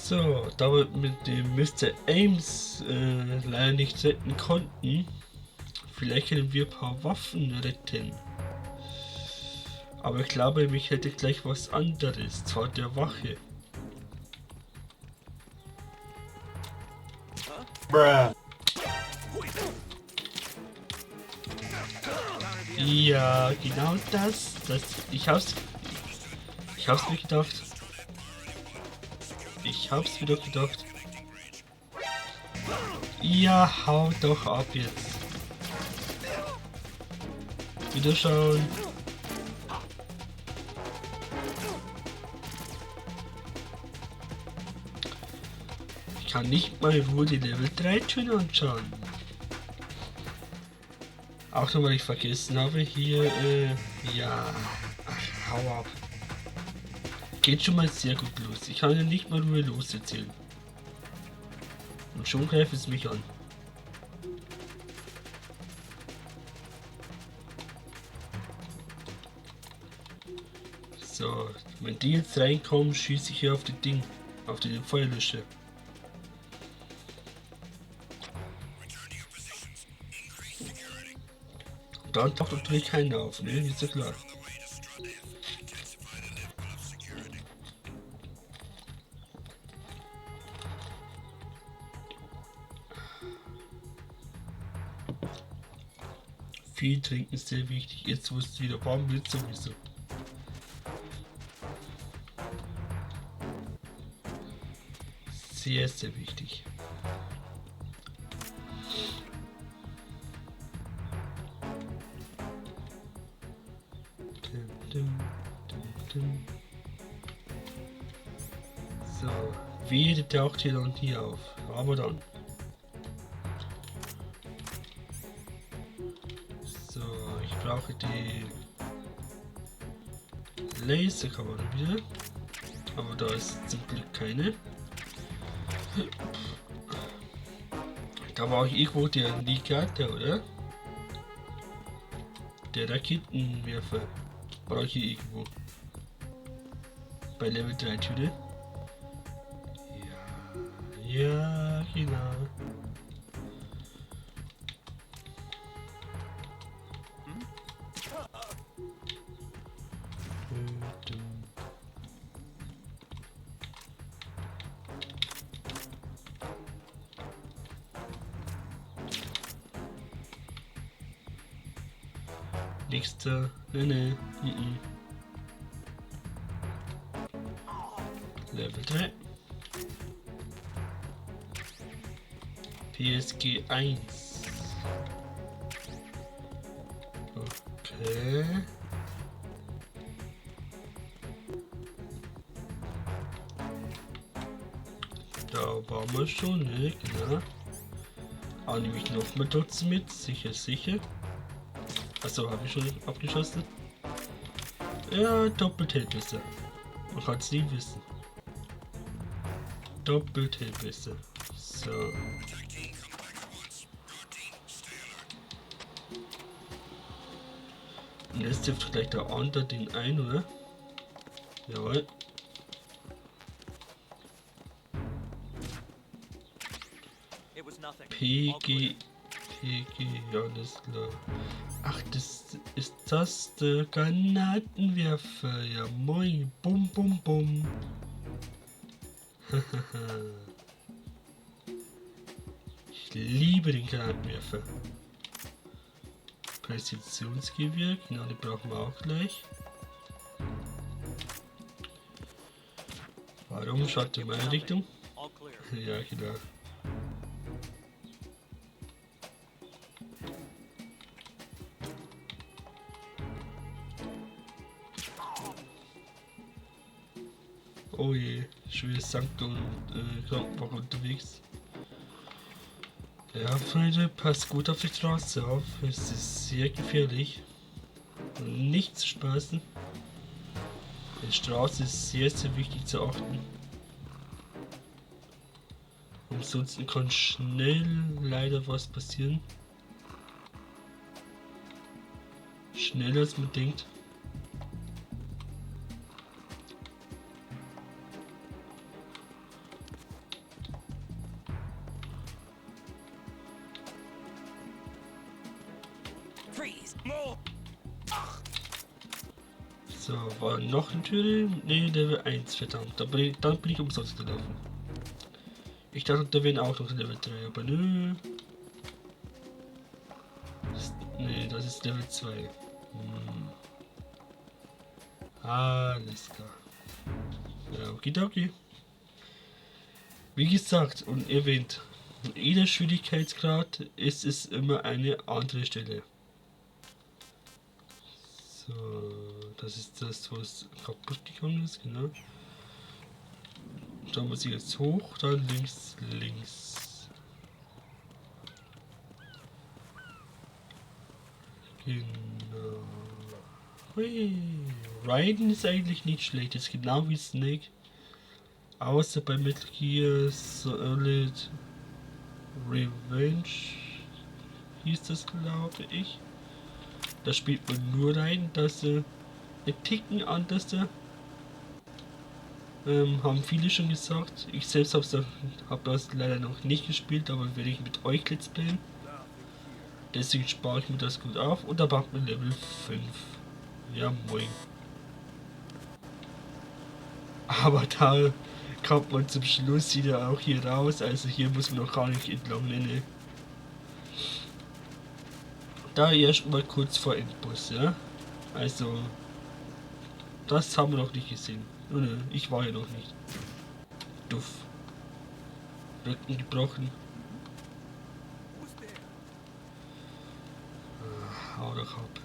So, da wir mit dem Mr. Ames leider nicht retten konnten, vielleicht können wir ein paar Waffen retten. Aber ich glaube, mich hätte gleich was anderes, zwar der Wache. Bruh. Ja, genau das. Ich hab's mir gedacht. Ich hab's mir doch gedacht. Ja, hau doch ab jetzt. Wieder schauen. Ich kann nicht mal Wurde Level 3 Töne anschauen. Auch noch, weil ich vergessen habe, hier, ja, ach, hau ab. Geht schon mal sehr gut los. Ich kann ja nicht mal nur los erzählen. Und schon greift es mich an. So, wenn die jetzt reinkommen, schieße ich hier auf das Ding, auf den Feuerlöscher. Dann taucht natürlich keiner auf, ne? Ist ja klar. Viel trinken ist sehr wichtig. Jetzt, wo es wieder warm wird, sowieso. Sehr, sehr wichtig. So, wehe, taucht hier dann hier auf. Aber dann. So, ich brauche die Laserkamera wieder. Aber da ist zum Glück keine. Da war ich irgendwo der Ligate, oder? Der Raketenwerfer. War hier irgendwo. Bei Level 3 Tüte. Ja, genau. Nächster. Ne. Level 3. PSG 1. Okay. Da waren wir schon, ne? Genau. Ah, nehme ich noch mal trotzdem mit. Sicher, sicher. Achso, habe ich schon abgeschossen? Ja, doppelt hält besser. Man kann es nie wissen. Doppelt hält besser. So. Und jetzt trifft gleich der andere den ein, oder? Jawohl. PG, ja, alles klar. Ach, das ist das der Granatenwerfer. Ja, moin. Bum, bum, bum. Ich liebe den Granatenwerfer. Präzisionsgewehr, genau, den brauchen wir auch gleich. Warum schaut er in meine Richtung? Ja, genau. Oh je, schwer Sankt und Krankenwagen unterwegs. Ja, Freunde, passt gut auf die Straße auf. Es ist sehr gefährlich. Nicht zu spaßen. Die Straße ist sehr, sehr wichtig zu achten. Ansonsten kann schnell leider was passieren. Schneller als man denkt. So, war noch eine Tür? Ne, Level 1, verdammt. Dann bin ich umsonst gelaufen. Ich dachte, da wären auch noch Level 3, aber nö. Ne, das ist Level 2. Alles klar. Ja, okay. Wie gesagt und erwähnt, in jeder Schwierigkeitsgrad ist es immer eine andere Stelle. So, das ist das, was kaputt gegangen ist, genau. Da muss ich jetzt hoch, dann links. Genau. Hui. Riden ist eigentlich nicht schlecht, ist genau wie Snake. Außer bei Metal Gear Solid Revenge hieß das, glaube ich. Da spielt man nur rein, dass ein Ticken anders. Haben viele schon gesagt. Ich selbst hab das leider noch nicht gespielt, aber werde ich mit euch Let's Playen. Deswegen spare ich mir das gut auf und da macht man Level 5. Ja, moin. Aber da kommt man zum Schluss wieder auch hier raus, also hier muss man noch gar nicht entlang rennen. Da erstmal kurz vor Endboss, ja. Also, das haben wir noch nicht gesehen. Oder, ich war ja noch nicht. Duff. Rücken gebrochen. Hau doch ab.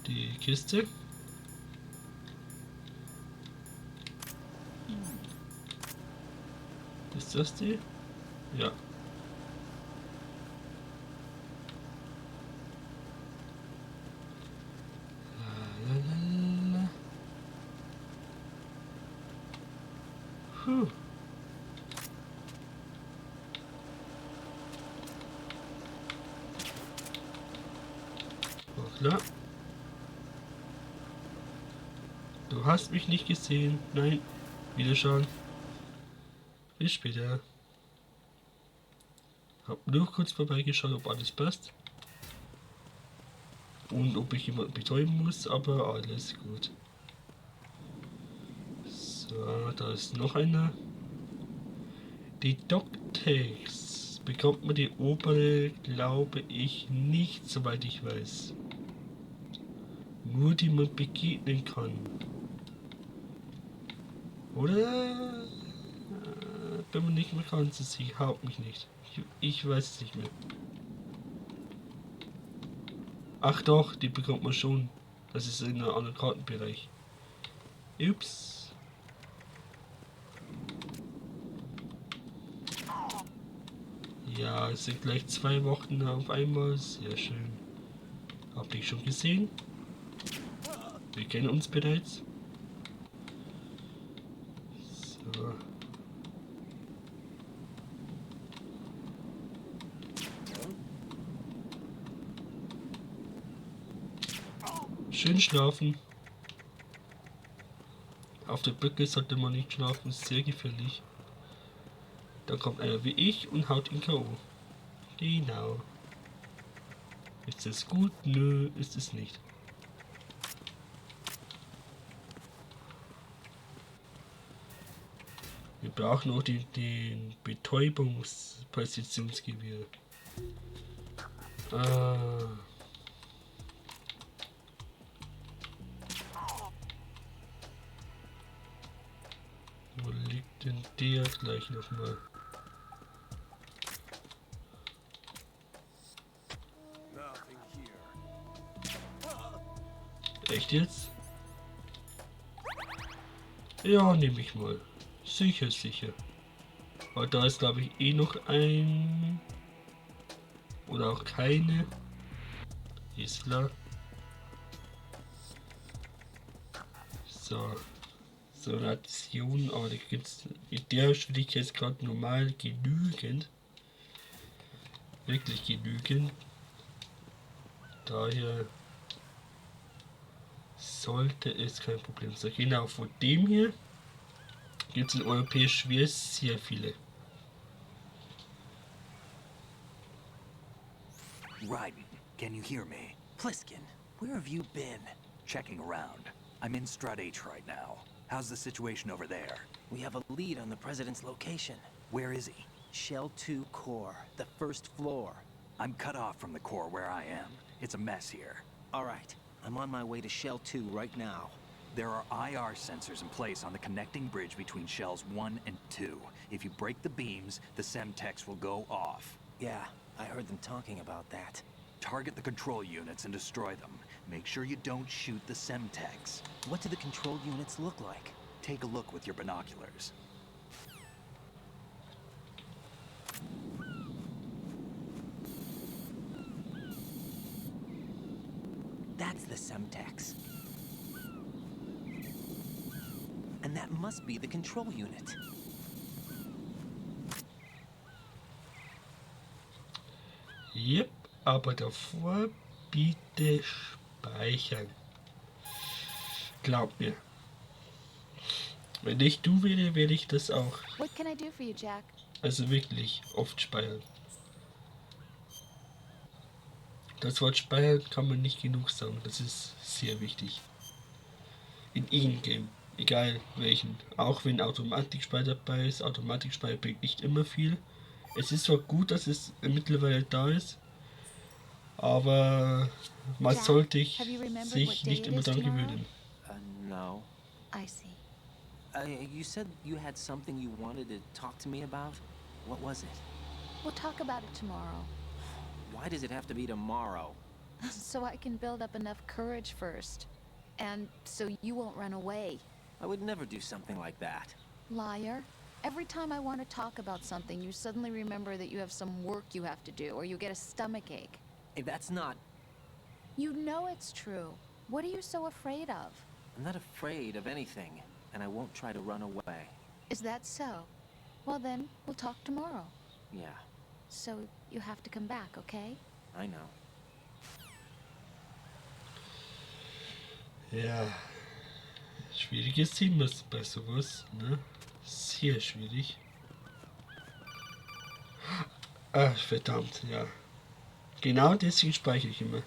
Die Kiste. Ist das die? Ja. Puh. Klar. Du hast mich nicht gesehen. Nein. Wieder schauen. Bis später. Hab nur kurz vorbeigeschaut, ob alles passt. Und ob ich jemanden betäuben muss, aber alles gut. So, da ist noch einer. Die Doc-Tags bekommt man die obere, glaube ich, nicht, soweit ich weiß. Nur die man begegnen kann. Oder? Bin mir nicht mehr ganz sicher, haut mich nicht. Ich weiß es nicht mehr. Ach doch, die bekommt man schon. Das ist in einem anderen Kartenbereich. Ups. Ja, es sind gleich 2 Wochen auf einmal. Sehr schön. Habt ihr schon gesehen? Wir kennen uns bereits. So. Schön schlafen. Auf der Brücke sollte man nicht schlafen, ist sehr gefährlich. Da kommt einer wie ich und haut ihn K.O. Genau. Ist das gut? Nö, ist es nicht. Wir brauchen auch den Betäubungspositionsgewehr. Wo liegt denn der gleich nochmal? Echt jetzt? Ja, nehme ich mal. Sicher. Aber da ist, glaube ich, eh noch ein... Oder auch keine. Ist klar. So. So Ration, aber da gibt es in der Schwierigkeitsgrad normal genügend. Wirklich genügend. Daher... sollte es kein Problem sein. Genau, von dem hier gibt es in Europäisch Schwer sehr viele. Raiden, can you hear me? Pliskin, where have you been? Checking around. I'm in Strut H right now. How's the situation over there? We have a lead on the president's location. Where is he? Shell 2 core, the first floor. I'm cut off from the core where I am. It's a mess here. All right, I'm on my way to Shell 2 right now. There are IR sensors in place on the connecting bridge between Shells 1 and 2. If you break the beams, the Semtex will go off. Yeah, I heard them talking about that. Target the control units and destroy them. Make sure you don't shoot the Semtex. What do the control units look like? Take a look with your binoculars. That's the Semtex. And that must be the control unit. Yep, aber davor bitte speichern. Glaub mir. Wenn ich du wäre, werde ich das auch. What can I do for you, Jack? Also wirklich oft speichern. Das Wort speichern kann man nicht genug sagen. Das ist sehr wichtig. In In-Game. Egal welchen. Auch wenn Automatikspeicher dabei ist. Automatikspeicher bringt nicht immer viel. Es ist zwar gut, dass es mittlerweile da ist. Aber man Jack, sollte have you remembered sich what day nicht it immer is daran tomorrow? gewöhnen. No. I see. You said you had something you wanted to talk to me about? What was it? We'll talk about it tomorrow. Why does it have to be tomorrow? So I can build up enough courage first. And so you won't run away. I would never do something like that. Liar. Every time I want to talk about something, you suddenly remember that you have some work you have to do, or you get a stomachache. Hey, that's not... You know it's true. What are you so afraid of? I'm not afraid of anything, and I won't try to run away. Is that so? Well then, we'll talk tomorrow. Yeah, So you have to come back, okay? I know. Ja. Schwieriges Thema bei sowas, ne? Sehr schwierig. Ach, verdammt, ja. Genau deswegen speichere ich immer.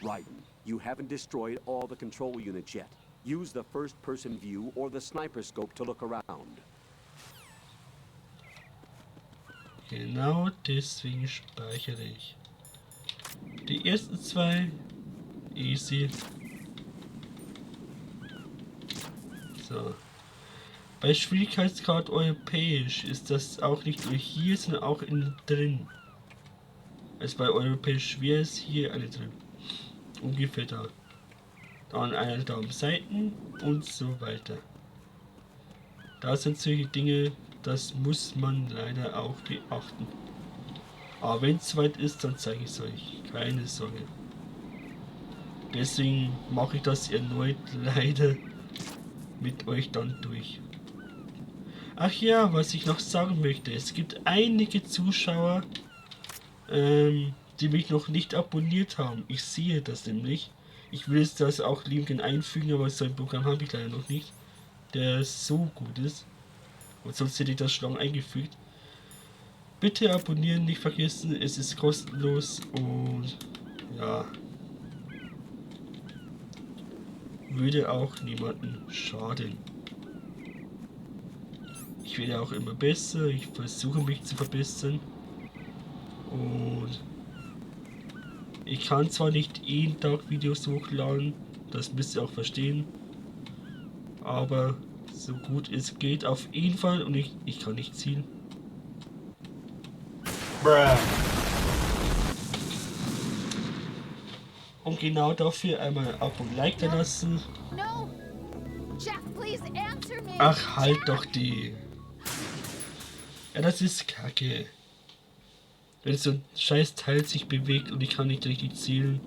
Raiden, you haven't destroyed all the control units yet. Use the first-person view or the sniper scope to look around. Genau deswegen speichere ich. Die ersten zwei easy. So. Bei Schwierigkeitsgrad europäisch ist das auch nicht nur hier, sondern auch innen drin. Also bei Europäisch Schwer ist hier eine drin. Ungefähr da. Dann eine da am Seiten und so weiter. Da sind solche Dinge, das muss man leider auch beachten. Aber wenn es soweit ist, dann zeige ich es euch. Keine Sorge. Deswegen mache ich das erneut leider mit euch dann durch. Ach ja, was ich noch sagen möchte. Es gibt einige Zuschauer, die mich noch nicht abonniert haben. Ich sehe das nämlich. Ich will es das auch liebend einfügen, aber so ein Programm habe ich leider noch nicht, der so gut ist. Und sonst hätte ich das schon eingefügt. Bitte abonnieren, nicht vergessen, es ist kostenlos und ja, würde auch niemandem schaden. Ich werde auch immer besser, ich versuche mich zu verbessern und ich kann zwar nicht jeden Tag Videos hochladen, das müsst ihr auch verstehen, aber so gut es geht auf jeden Fall und ich kann nicht zielen. Bruh. Und genau dafür einmal Abo und Like da lassen. No! Jack, please answer me! Ach, halt doch die. Ja, das ist kacke. Wenn so ein scheiß Teil sich bewegt und ich kann nicht richtig zielen.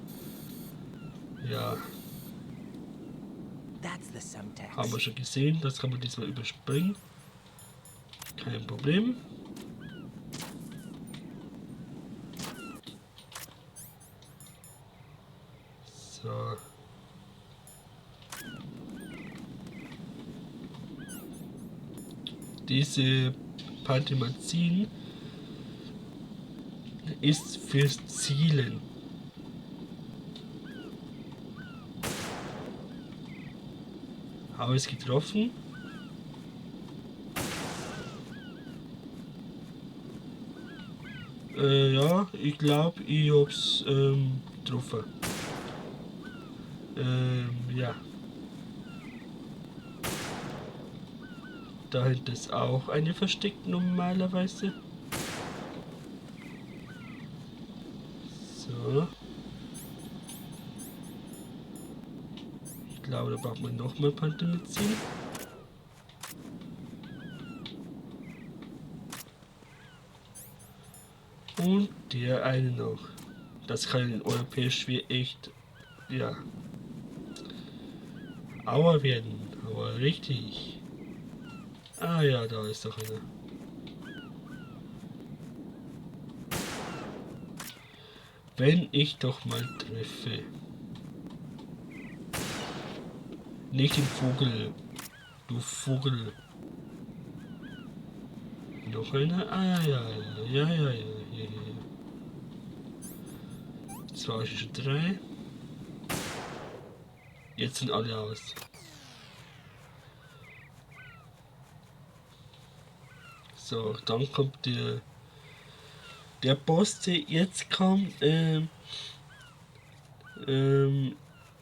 Ja. That's the Semtex. Haben wir schon gesehen, das kann man diesmal überspringen. Kein Problem. So. diese Pantomazin ist fürs Zielen. Habe ich es getroffen? Ja, ich glaube, ich hab's getroffen. Ja. Dahinter ist auch eine versteckt normalerweise. So. Ich glaube, da braucht man nochmal Pantomazin. Und der eine noch. Das kann in Europäisch Schwer echt, ja, Auer werden. Aber richtig. Ah ja, da ist doch einer. Wenn ich doch mal treffe. Nicht den Vogel. Du Vogel. Noch einer? Ah ja. Jetzt war ich schon 3. Jetzt sind alle aus. So, dann kommt der Boss, der jetzt kommt,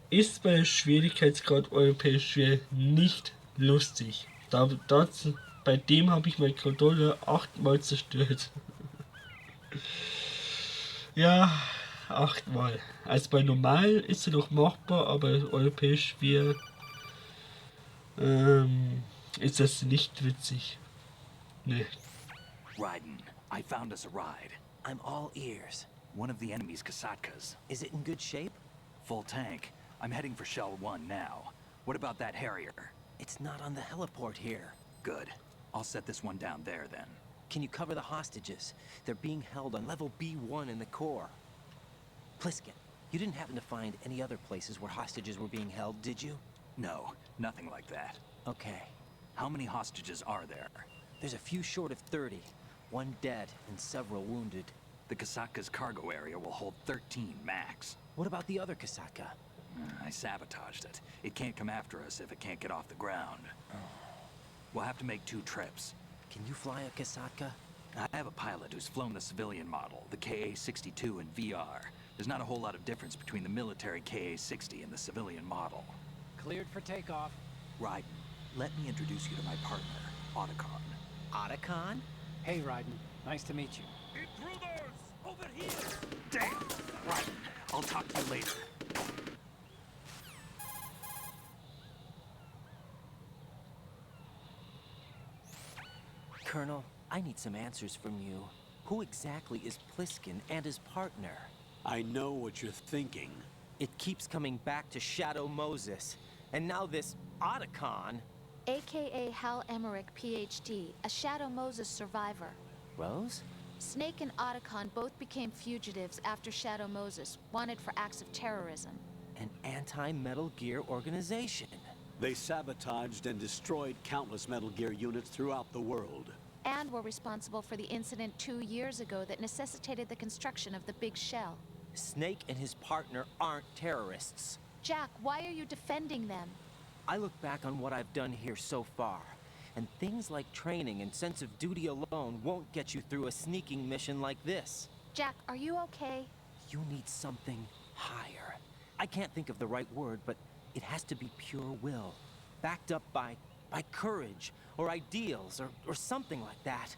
ist bei Schwierigkeitsgrad Europäisch Schwer nicht lustig. Bei dem habe ich meinen Controller 8-mal zerstört. Ja, 8-mal. Also bei normal ist er noch machbar, aber Europäisch Schwer ist das nicht witzig. Nee. Raiden, I found us a ride. I'm all ears. One of the enemy's Kasatkas. Is it in good shape? Full tank. I'm heading for Shell 1 now. What about that Harrier? It's not on the heliport here. Good. I'll set this one down there then. Can you cover the hostages? They're being held on level B1 in the core. Pliskin, you didn't happen to find any other places where hostages were being held, did you? No, nothing like that. Okay. How many hostages are there? There's a few short of 30. 1 dead and several wounded. The Kasatka's cargo area will hold 13 max. What about the other Kasaka? I sabotaged it. It can't come after us if it can't get off the ground. We'll have to make 2 trips. Can you fly a Kasaka? I have a pilot who's flown the civilian model, the KA-62 in VR. There's not a whole lot of difference between the military KA-60 and the civilian model. Cleared for takeoff. Raiden, let me introduce you to my partner, Otacon. Otacon? Hey, Raiden. Nice to meet you. Intruders! Over here! Damn! Raiden, I'll talk to you later. Colonel, I need some answers from you. Who exactly is Pliskin and his partner? I know what you're thinking. It keeps coming back to Shadow Moses. And now this Otacon. AKA Hal Emmerich, PhD, a Shadow Moses survivor. Rose? Snake and Otacon both became fugitives after Shadow Moses, wanted for acts of terrorism. An anti-Metal Gear organization. They sabotaged and destroyed countless Metal Gear units throughout the world. And were responsible for the incident 2 years ago that necessitated the construction of the Big Shell. Snake and his partner aren't terrorists. Jack, why are you defending them? I look back on what I've done here so far, and things like training and sense of duty alone won't get you through a sneaking mission like this. Jack, are you okay? You need something higher. I can't think of the right word, but it has to be pure will, backed up by courage, or ideals, or something like that.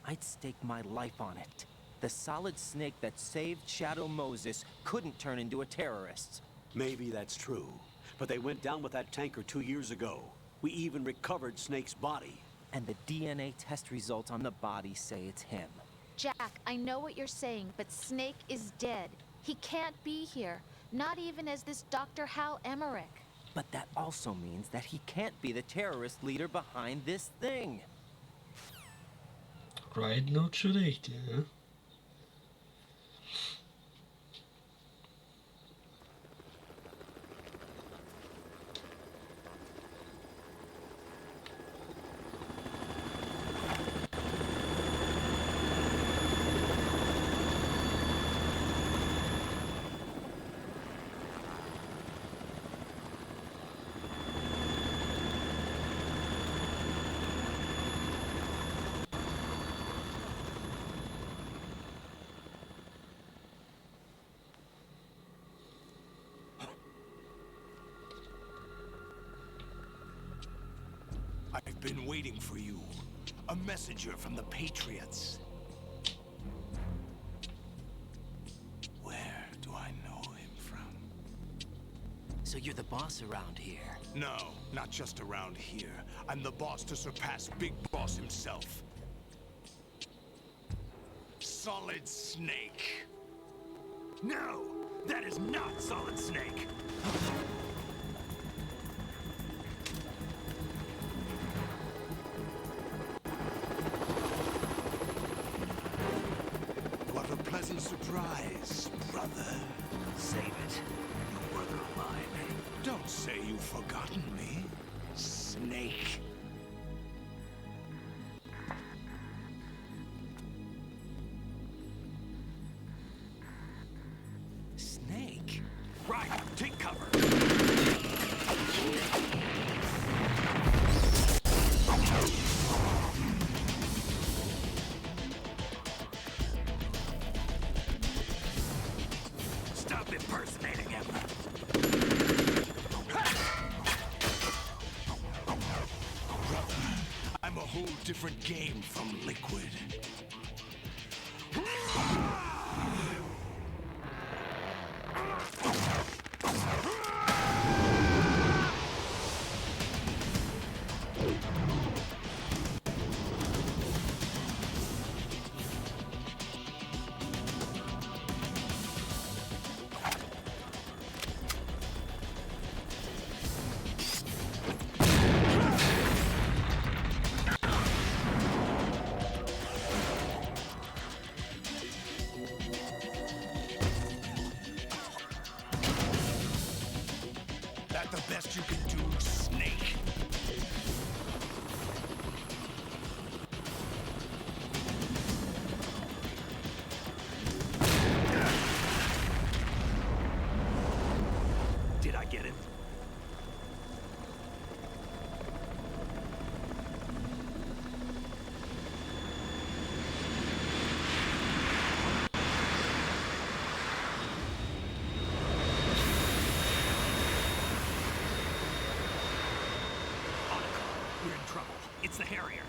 I'd stake my life on it. The solid snake that saved Shadow Moses couldn't turn into a terrorist. Maybe that's true, but they went down with that tanker 2 years ago. We even recovered Snake's body. And the DNA test results on the body say it's him. Jack, I know what you're saying, but Snake is dead. He can't be here, not even as this Dr. Hal Emmerich. But that also means that he can't be the terrorist leader behind this thing. Raiden hat schon recht, ja. I've been waiting for you. A messenger from the Patriots. Where do I know him from? So you're the boss around here? No, not just around here. I'm the boss to surpass Big Boss himself. Solid Snake. No! That is not Solid Snake! What a pleasant surprise, brother. Save it. You were mine. Don't say you've forgotten me, Snake. Snake? Right, take cover. Stop impersonating him. I'm a whole different game from Liquid. That the best you can do, Snake? Did I get it? Otacon, we're in trouble. It's the Harrier.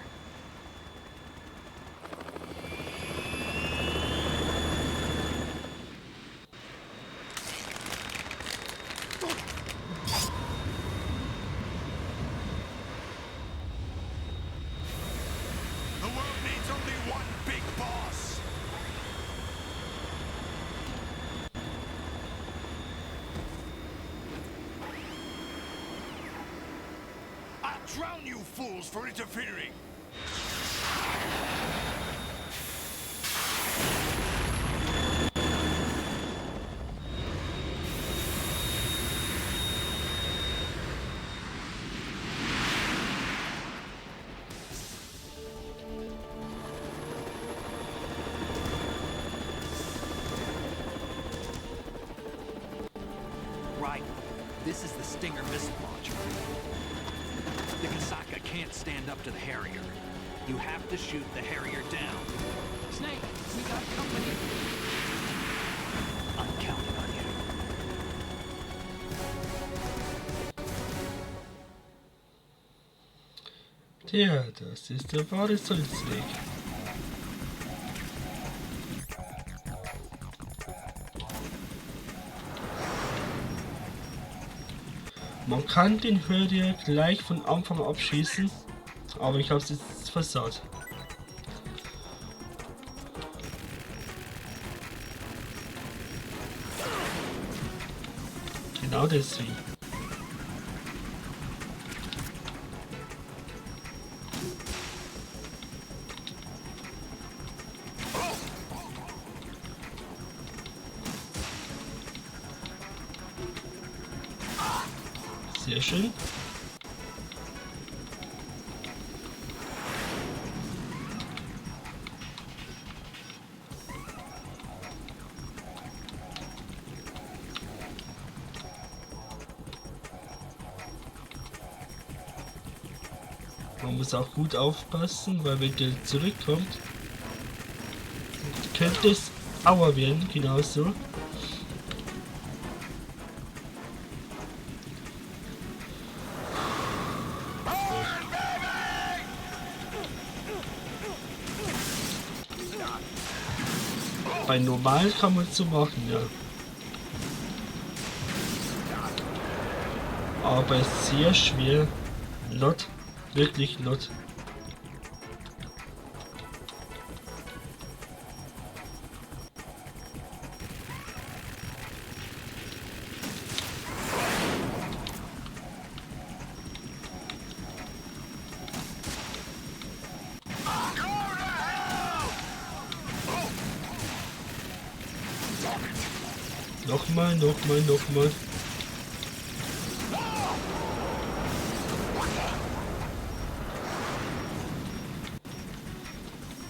The world needs only one big boss. I'll drown you fools for interfering. Right. This is the Stinger missile launcher. The Kasaka can't stand up to the Harrier. You have to shoot the Harrier down. Snake, we got company. I'm counting on you. Tja, das ist der wahre Solid Snake. Man kann den Harrier gleich von Anfang abschießen, aber ich habe es jetzt versaut. Genau deswegen. Sehr schön. Man muss auch gut aufpassen, weil wenn der zurückkommt, könnte es Aua werden, genauso. Bei normal kann man es so machen, ja. Aber sehr schwer. Not. Wirklich not. Nochmal.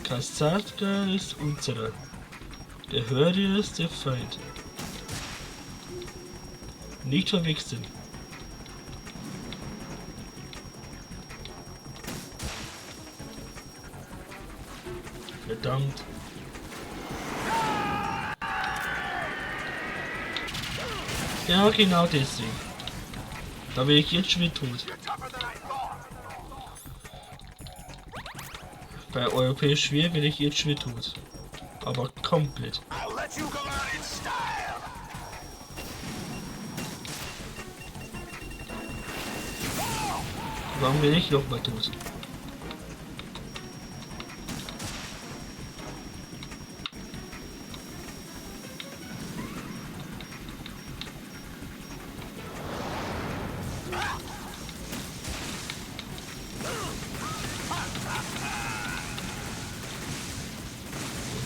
Kasatka ist unserer. Der Harrier ist der Feind. Nicht verwechseln. Verdammt. Ja, genau deswegen. Da bin ich jetzt schon wieder tot. Bei Europäisch Schwer bin ich jetzt schon wieder tot. Aber komplett. Warum bin ich noch mal tot?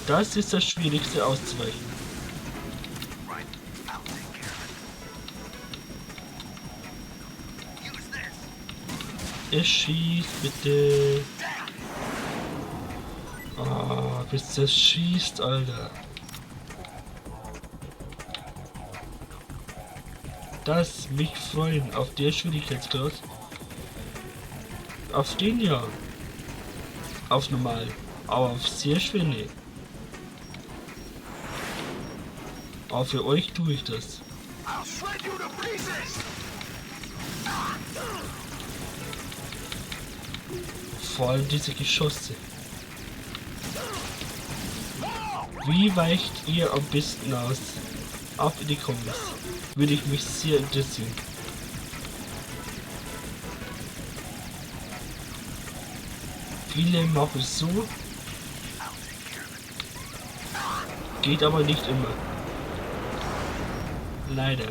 Das ist das Schwierigste auszuweichen. Er schießt bitte. Ah, bis das schießt, Alter. Das mich freuen auf der Schwierigkeitsgrad. Auf den ja. Auf normal. Aber auf sehr schwer nee. Aber für euch tue ich das. Vor allem diese Geschosse. Wie weicht ihr am besten aus? Ab in die Kommis. Würde ich mich sehr interessieren. Viele machen es so. Geht aber nicht immer. Leider.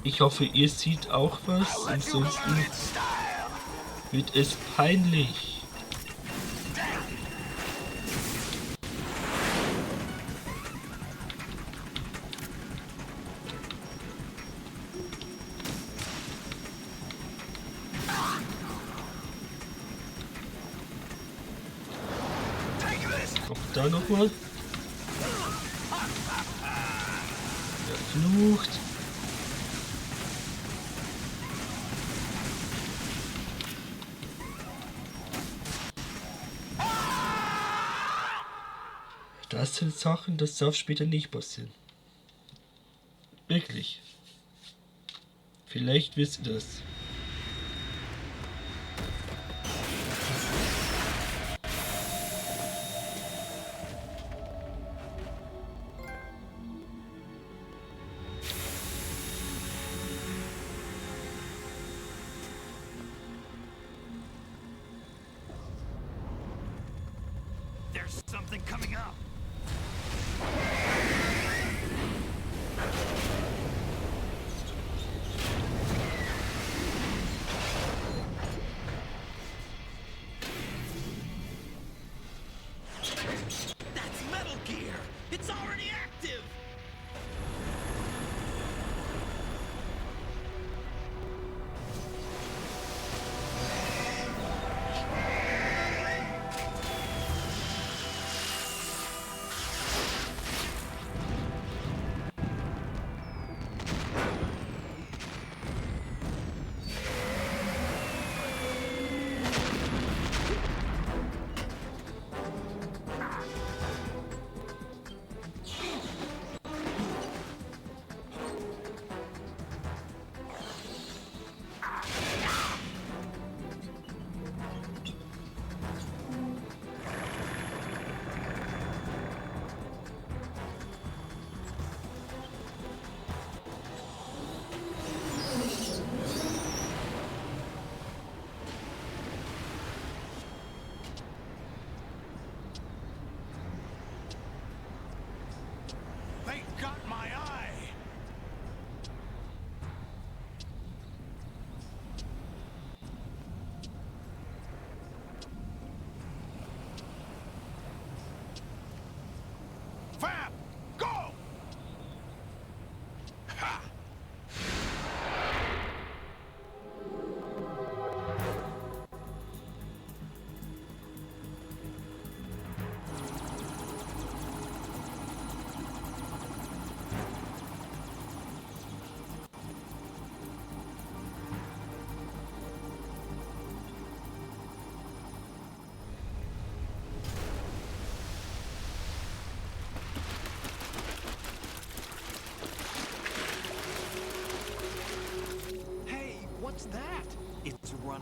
Ich hoffe, ihr seht auch was, ansonsten wird es peinlich. Auch da nochmal. Verflucht. Das sind Sachen, das darf später nicht passieren. Wirklich. Vielleicht wisst ihr das. There's something coming up. That's Metal Gear! It's already active!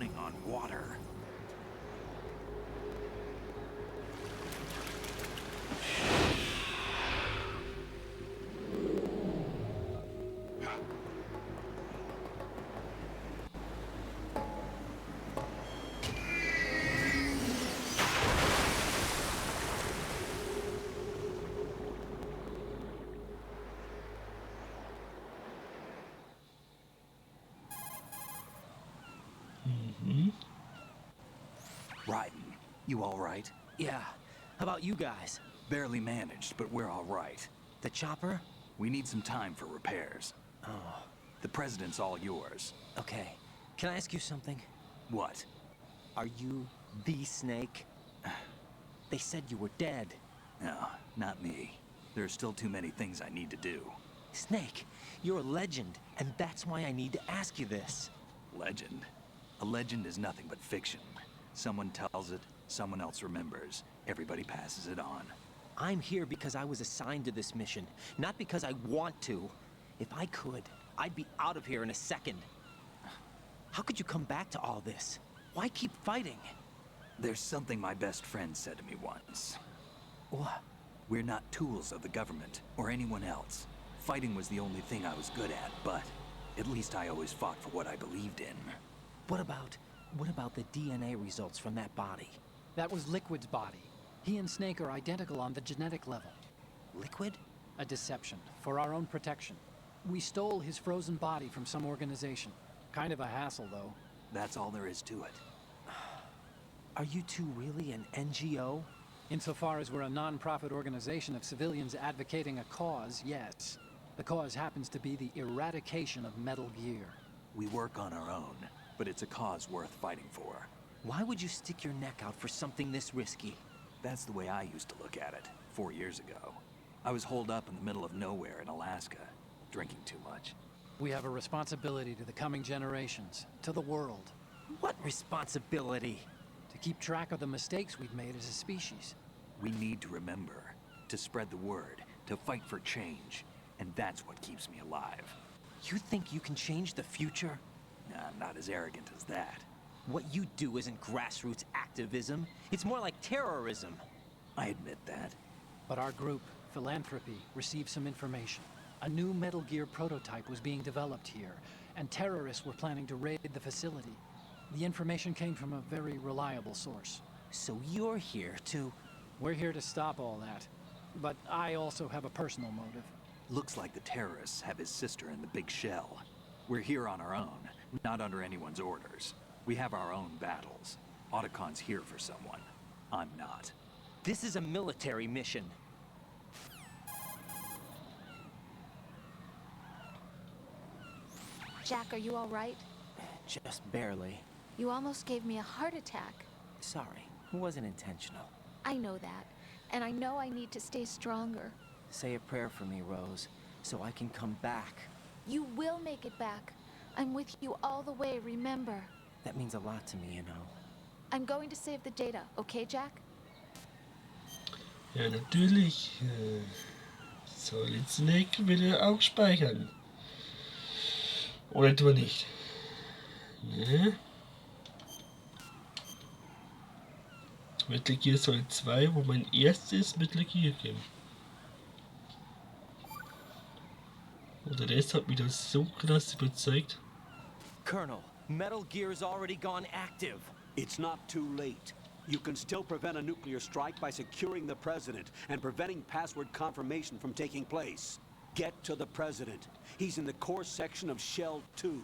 drowning on water. Raiden, you all right? Yeah. How about you guys? Barely managed, but we're all right. The chopper? We need some time for repairs. Oh, The president's all yours. okay. Can I ask you something? What? Are you the Snake? They said you were dead. No, not me. There are still too many things I need to do. Snake, you're a legend, and that's why I need to ask you this. Legend? A legend is nothing but fiction. Someone tells it, someone else remembers. Everybody passes it on. I'm here because I was assigned to this mission, not because I want to. If I could, I'd be out of here in a second. How could you come back to all this? Why keep fighting? There's something my best friend said to me once. What? We're not tools of the government or anyone else. Fighting was the only thing I was good at, but at least I always fought for what I believed in. What about the DNA results from that body? That was Liquid's body. He and Snake are identical on the genetic level. Liquid? A deception, for our own protection. We stole his frozen body from some organization. Kind of a hassle, though. That's all there is to it. Are you two really an NGO? Insofar as we're a non-profit organization of civilians advocating a cause, yes. The cause happens to be the eradication of Metal Gear. We work on our own, but it's a cause worth fighting for. Why would you stick your neck out for something this risky? That's the way I used to look at it, 4 years ago. I was holed up in the middle of nowhere in Alaska, drinking too much. We have a responsibility to the coming generations, to the world, What responsibility? to keep track of the mistakes we've made as a species. We need to remember, to spread the word, to fight for change, and that's what keeps me alive. You think you can change the future? I'm not as arrogant as that. What you do isn't grassroots activism. It's more like terrorism. I admit that. But our group, Philanthropy, received some information. A new Metal Gear prototype was being developed here, and terrorists were planning to raid the facility. The information came from a very reliable source. So you're here to... We're here to stop all that. But I also have a personal motive. Looks like the terrorists have his sister in the big shell. We're here on our own, not under anyone's orders. We have our own battles. Otacon's here for someone. I'm not. This is a military mission. Jack, are you all right? Just barely. You almost gave me a heart attack. Sorry, it wasn't intentional. I know that, and I know I need to stay stronger. Say a prayer for me, Rose, so I can come back. You will make it back. I'm with you all the way, remember. That means a lot to me, you know. I'm going to save the data, okay, Jack? Ja, natürlich. Solid Snake will er auch speichern. Oder etwa nicht. Ne? Metal Gear Solid 2, wo mein erstes Metal Gear Game. Oder das hat mich das so krass überzeugt. Colonel, Metal Gear's already gone active. It's not too late. You can still prevent a nuclear strike by securing the president and preventing password confirmation from taking place. Get to the president. He's in the core section of Shell 2.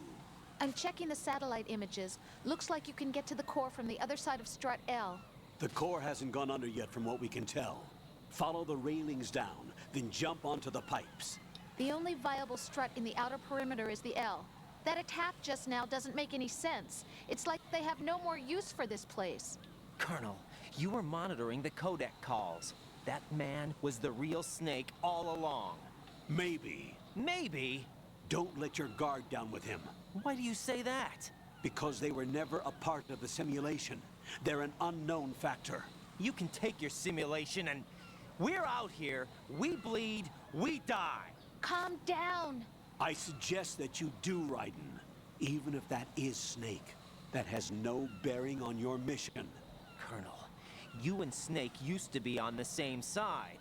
I'm checking the satellite images. Looks like you can get to the core from the other side of Strut L. The core hasn't gone under yet from what we can tell. Follow the railings down, then jump onto the pipes. The only viable strut in the outer perimeter is the L. That attack just now doesn't make any sense. It's like they have no more use for this place. Colonel, you were monitoring the codec calls. That man was the real Snake all along. Maybe. Maybe? Don't let your guard down with him. Why do you say that? Because they were never a part of the simulation. They're an unknown factor. You can take your simulation and... We're out here, we bleed, we die. Calm down. I suggest that you do, Raiden. Even if that is Snake. That has no bearing on your mission. Colonel, you and Snake used to be on the same side.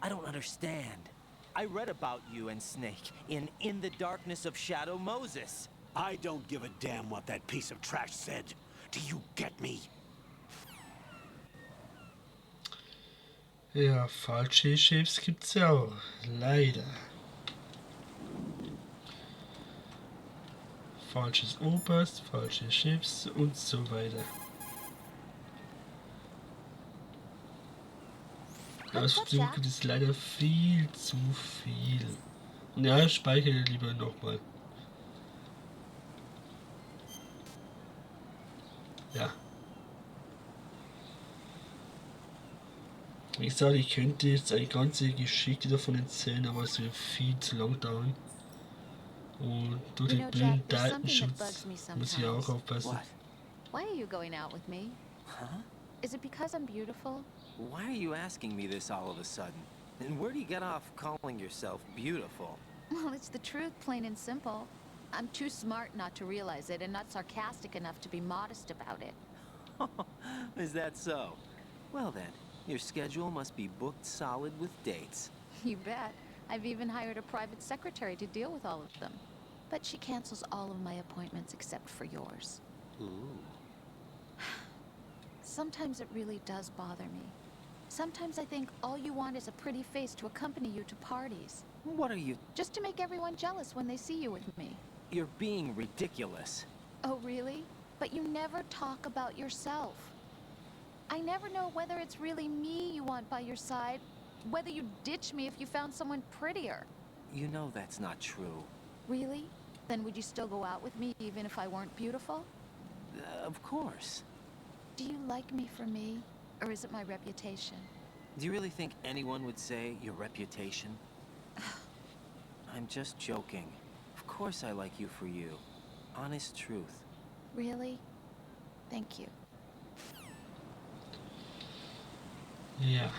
I don't understand. I read about you and Snake in the Darkness of Shadow Moses. I don't give a damn what that piece of trash said. Do you get me? Ja, falsche Chefs gibt's ja auch. Leider. Falsches Oberst, falsche Chefs und so weiter. Das Dunkel ist leider viel zu viel. Und ja, ich speichere lieber nochmal. Ja. Wie gesagt, ich könnte jetzt eine ganze Geschichte davon erzählen, aber es wird viel zu lang dauern. Und durch den blöden Datenschutz muss ich auch aufpassen. What? Why are you going out with me? Huh? Is it because I'm beautiful? Why are you asking me this all of a sudden? And where do you get off calling yourself beautiful? Well, it's the truth, plain and simple. I'm too smart not to realize it and not sarcastic enough to be modest about it. Is that so? Well then, your schedule must be booked solid with dates. You bet. I've even hired a private secretary to deal with all of them. But she cancels all of my appointments except for yours. Ooh. Sometimes it really does bother me. Sometimes I think all you want is a pretty face to accompany you to parties. What are you... Just to make everyone jealous when they see you with me. You're being ridiculous. Oh, really? But you never talk about yourself. I never know whether it's really me you want by your side, whether you'd ditch me if you found someone prettier. You know that's not true. Really? Then would you still go out with me even if I weren't beautiful? Of course. Do you like me for me, or is it my reputation? Do you really think anyone would say your reputation? I'm just joking. Of course I like you for you. Honest truth. Really? Thank you. Ja.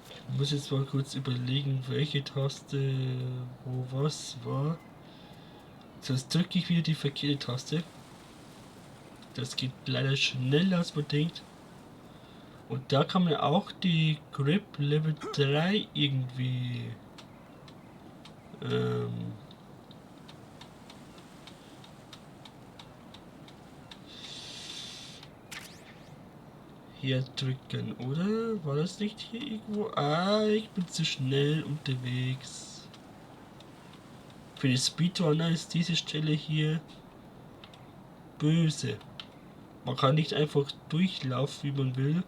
Ich muss jetzt mal kurz überlegen, welche Taste wo was war. Sonst drücke ich wieder die verkehrte Taste. Das geht leider schneller als man denkt. Und da kann man auch die Grip Level 3 irgendwie hier drücken, oder? War das nicht hier irgendwo? Ah, ich bin zu schnell unterwegs. Für die Speedrunner ist diese Stelle hier böse. Man kann nicht einfach durchlaufen, wie man will,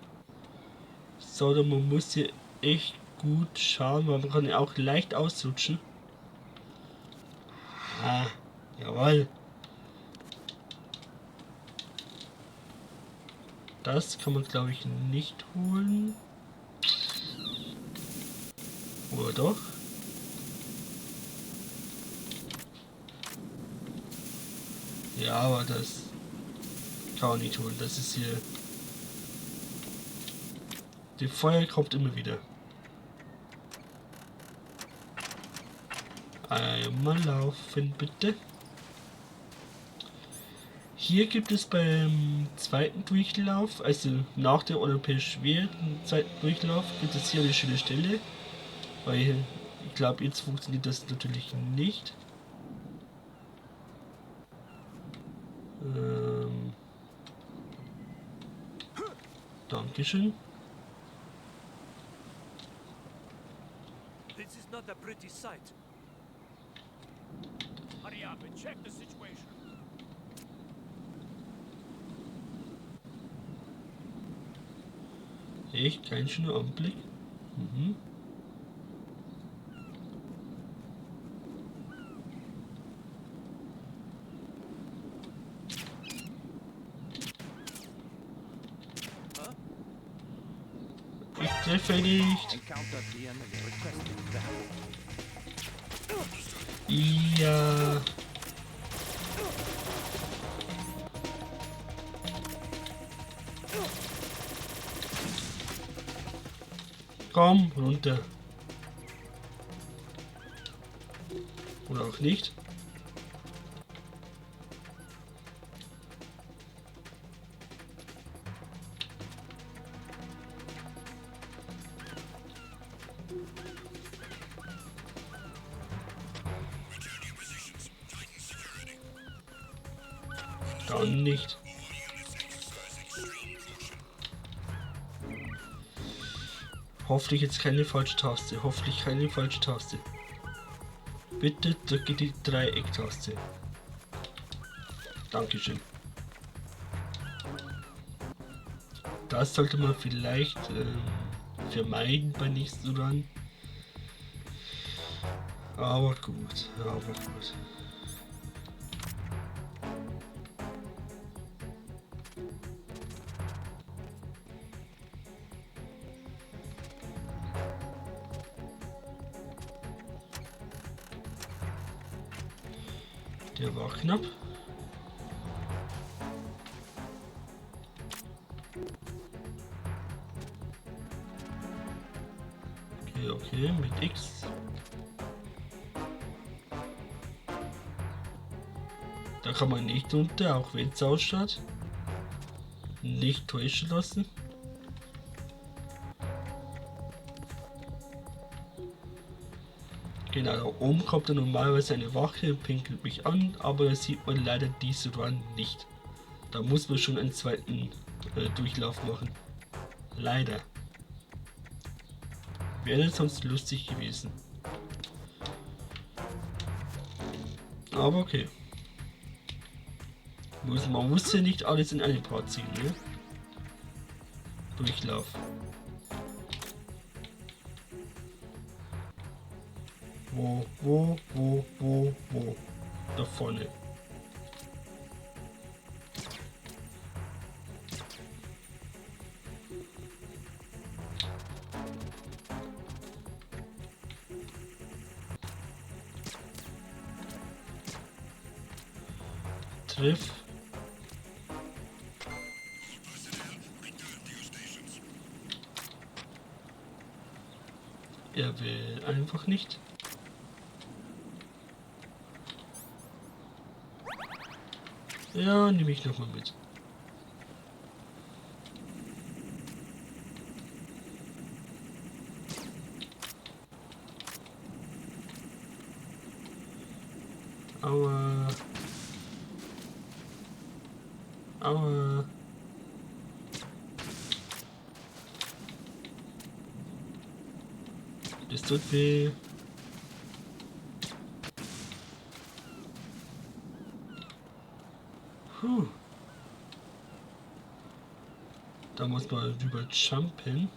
sondern man muss hier echt gut schauen, weil man kann ja auch leicht ausrutschen. Ah, jawohl. Das kann man, glaube ich, nicht holen. Oder doch? Ja, aber das kann man nicht holen. Das ist hier... Die Feuer kommt immer wieder. Einmal laufen, bitte. Hier gibt es beim zweiten Durchlauf, also nach der Europäisch Schwer, zweiten Durchlauf, gibt es hier eine schöne Stelle. Weil ich glaube, jetzt funktioniert das natürlich nicht. Dankeschön. This is not a pretty sight. Hurry up and check the situation. Echt kein schöner Anblick. Mhm. Ich treffe nicht. Ja. Komm, runter. Oder auch nicht. Dann nicht. Hoffentlich jetzt keine falsche Taste. Hoffentlich keine falsche Taste. Bitte drücke die Dreieck-Taste. Dankeschön. Das sollte man vielleicht vermeiden bei nächsten Run. Aber gut, aber gut. Der war knapp. Okay, okay, mit X. Da kann man nicht runter, auch wenn es ausschaut. Nicht täuschen lassen. Genau, da oben kommt dann normalerweise eine Wache und pinkelt mich an, aber das sieht man leider diese Run nicht. Da muss man schon einen zweiten Durchlauf machen. Leider. Wäre sonst lustig gewesen. Aber okay. Man muss ja nicht alles in einen Part ziehen, ne? Durchlauf. Wo? Da vorne. Triff. Er will einfach nicht. Ja, nehme ich nochmal mit. Aua. Aua. Das tut weh. Puh. Da muss man rüber jumpen.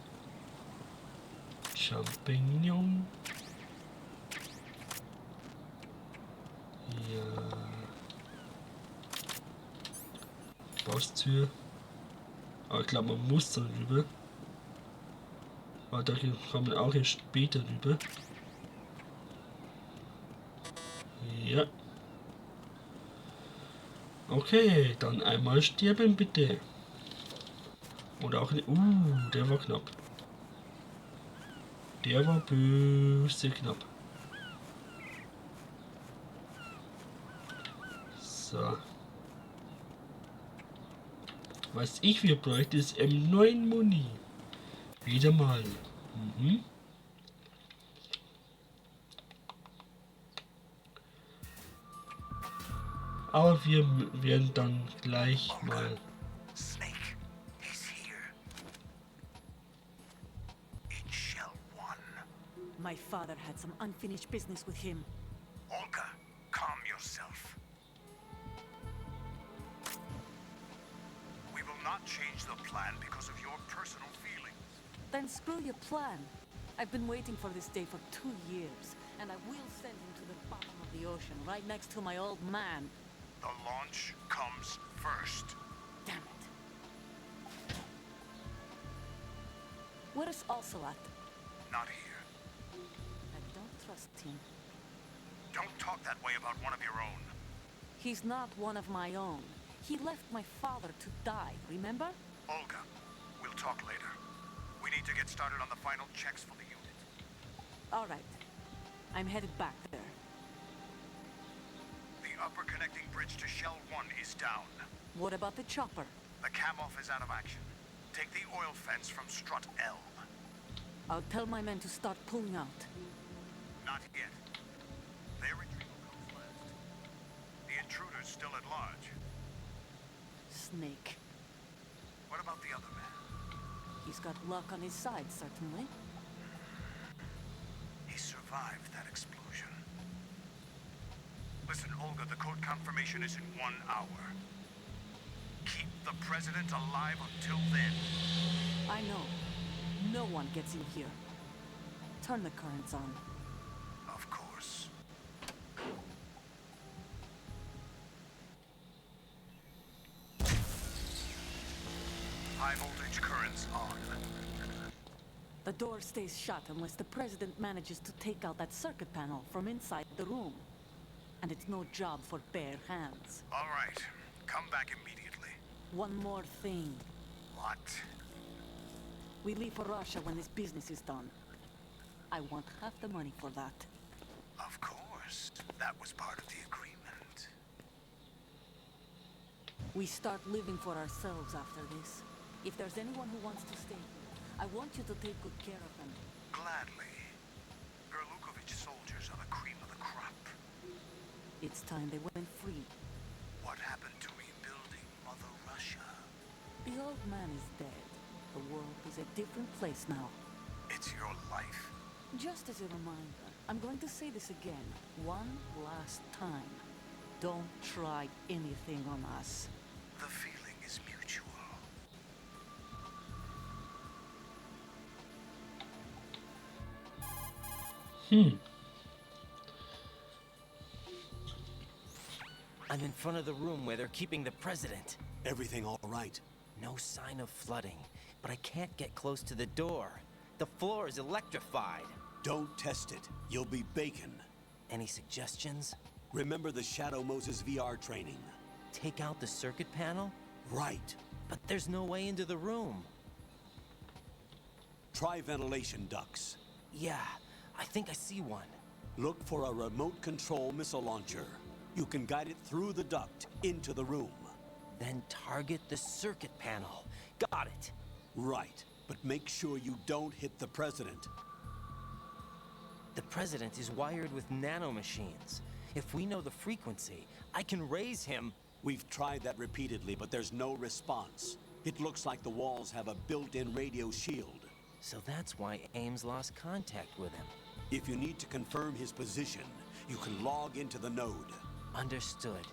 Champignon. Ja. Bosstür. Aber ich glaube, man muss dann rüber. Aber da kann man auch erst später rüber. Ja. Okay, dann einmal sterben bitte. Oder auch nicht. Der war knapp. Der war böse knapp. So. Was ich für bräuchte ist M9 Muni. Wieder mal. Mhm. Aber wir werden dann gleich mal. Snake, he's here. It's Shell 1. My father had some unfinished business with him. Olga, calm yourself. We will not change the plan because of your personal feelings. Then screw your plan. I've been waiting for this day for 2 years, and I will send him to the bottom of the ocean, right next to my old man. The launch comes first. Damn it. Where's Ocelot? Not here. I don't trust him. Don't talk that way about one of your own. He's not one of my own. He left my father to die, remember? Olga, we'll talk later. We need to get started on the final checks for the unit. All right. I'm headed back there. The upper connecting bridge to Shell 1 is down. What about the chopper? The cam-off is out of action. Take the oil fence from strut L. I'll tell my men to start pulling out. Not yet. Their retrieval comes last. The intruder's still at large. Snake. What about the other man? He's got luck on his side, certainly. He survived that explosion. Listen, Olga, the code confirmation is in 1 hour. Keep the president alive until then. I know. No one gets in here. Turn the currents on. Of course. High voltage currents on. The door stays shut unless the president manages to take out that circuit panel from inside the room. And it's no job for bare hands. All right. Come back immediately. One more thing. What? We leave for Russia when this business is done. I want half the money for that. Of course. That was part of the agreement. We start living for ourselves after this. If there's anyone who wants to stay here, I want you to take good care of them. Gladly. Berlukovich soldiers are the cream of the crop. It's time they went free. What happened to rebuilding Mother Russia? The old man is dead. The world is a different place now. It's your life. Just as a reminder, I'm going to say this again, one last time. Don't try anything on us. The feeling is mutual. I'm in front of the room where they're keeping the president. Everything all right? No sign of flooding, but I can't get close to the door. The floor is electrified. Don't test it. You'll be bacon. Any suggestions? Remember the Shadow Moses VR training? Take out the circuit panel? Right. But there's no way into the room. Try ventilation ducts. Yeah, I think I see one. Look for a remote control missile launcher. You can guide it through the duct into the room. Then target the circuit panel. Got it. Right, but make sure you don't hit the president. The president is wired with nanomachines. If we know the frequency, I can raise him. We've tried that repeatedly, but there's no response. It looks like the walls have a built-in radio shield. So that's why Ames lost contact with him. If you need to confirm his position, you can log into the node. Understood.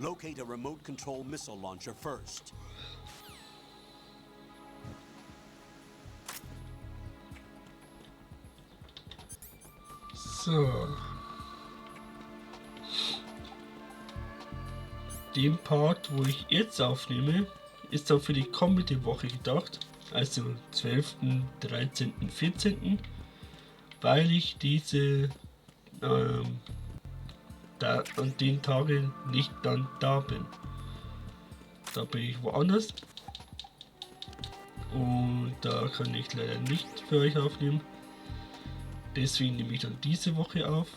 Locate a remote control missile launcher first. So. Den Part, wo ich jetzt aufnehme, ist auch für die kommende Woche gedacht. Also 12., 13., 14. Weil ich diese da an den Tagen nicht dann da bin. Da bin ich woanders. Und da kann ich leider nicht für euch aufnehmen. Deswegen nehme ich dann diese Woche auf.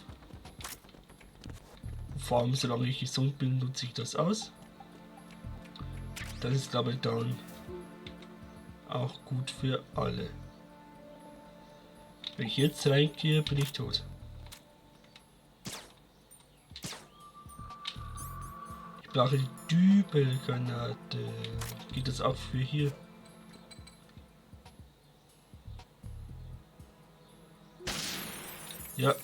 Vor allem solange ich gesund bin, nutze ich das aus. Das ist, glaube ich, dann auch gut für alle. Wenn ich jetzt reingehe, bin ich tot. Ich brauche die Dübelgranate. Geht das auch für hier? Ja.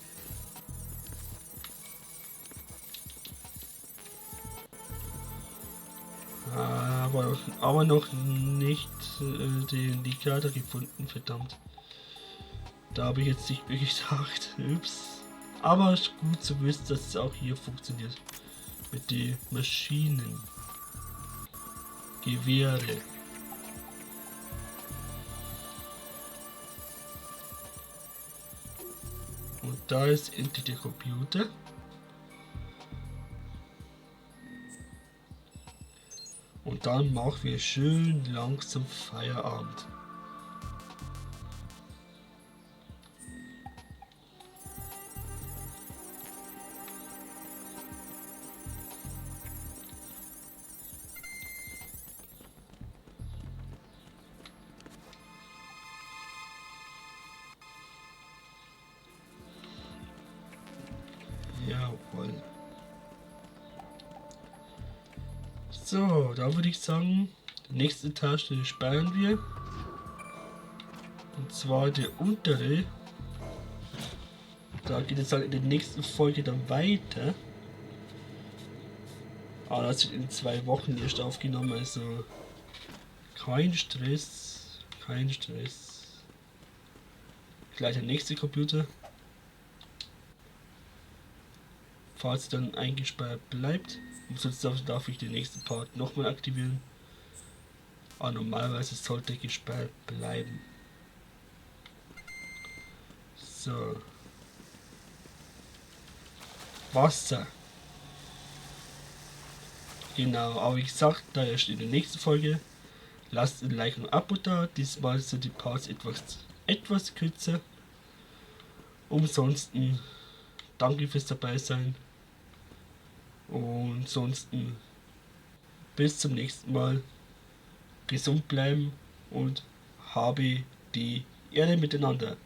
Aber noch nicht die Karte gefunden, verdammt. Da habe ich jetzt nicht mehr gedacht. Ups. Aber es ist gut zu wissen, dass es auch hier funktioniert. Mit den Maschinen. Gewehre. Und da ist endlich der Computer. Und dann machen wir schön langsam Feierabend. Jawohl. So, da würde ich sagen, die nächste Etage sperren wir. Und zwar der untere. Da geht es halt in der nächsten Folge dann weiter. Aber das wird in 2 Wochen erst aufgenommen, also kein Stress, kein Stress. Gleich der nächste Computer. Falls dann eingesperrt bleibt. Und sonst darf ich den nächsten Part nochmal aktivieren. Aber normalerweise sollte gesperrt bleiben. So. Wasser. Genau, aber wie gesagt, da erst in der nächsten Folge. Lasst ein Like und ein Abo da. Diesmal sind die Parts etwas kürzer. Ansonsten danke fürs dabei sein. Und ansonsten bis zum nächsten Mal. Gesund bleiben und habe die Ehre miteinander.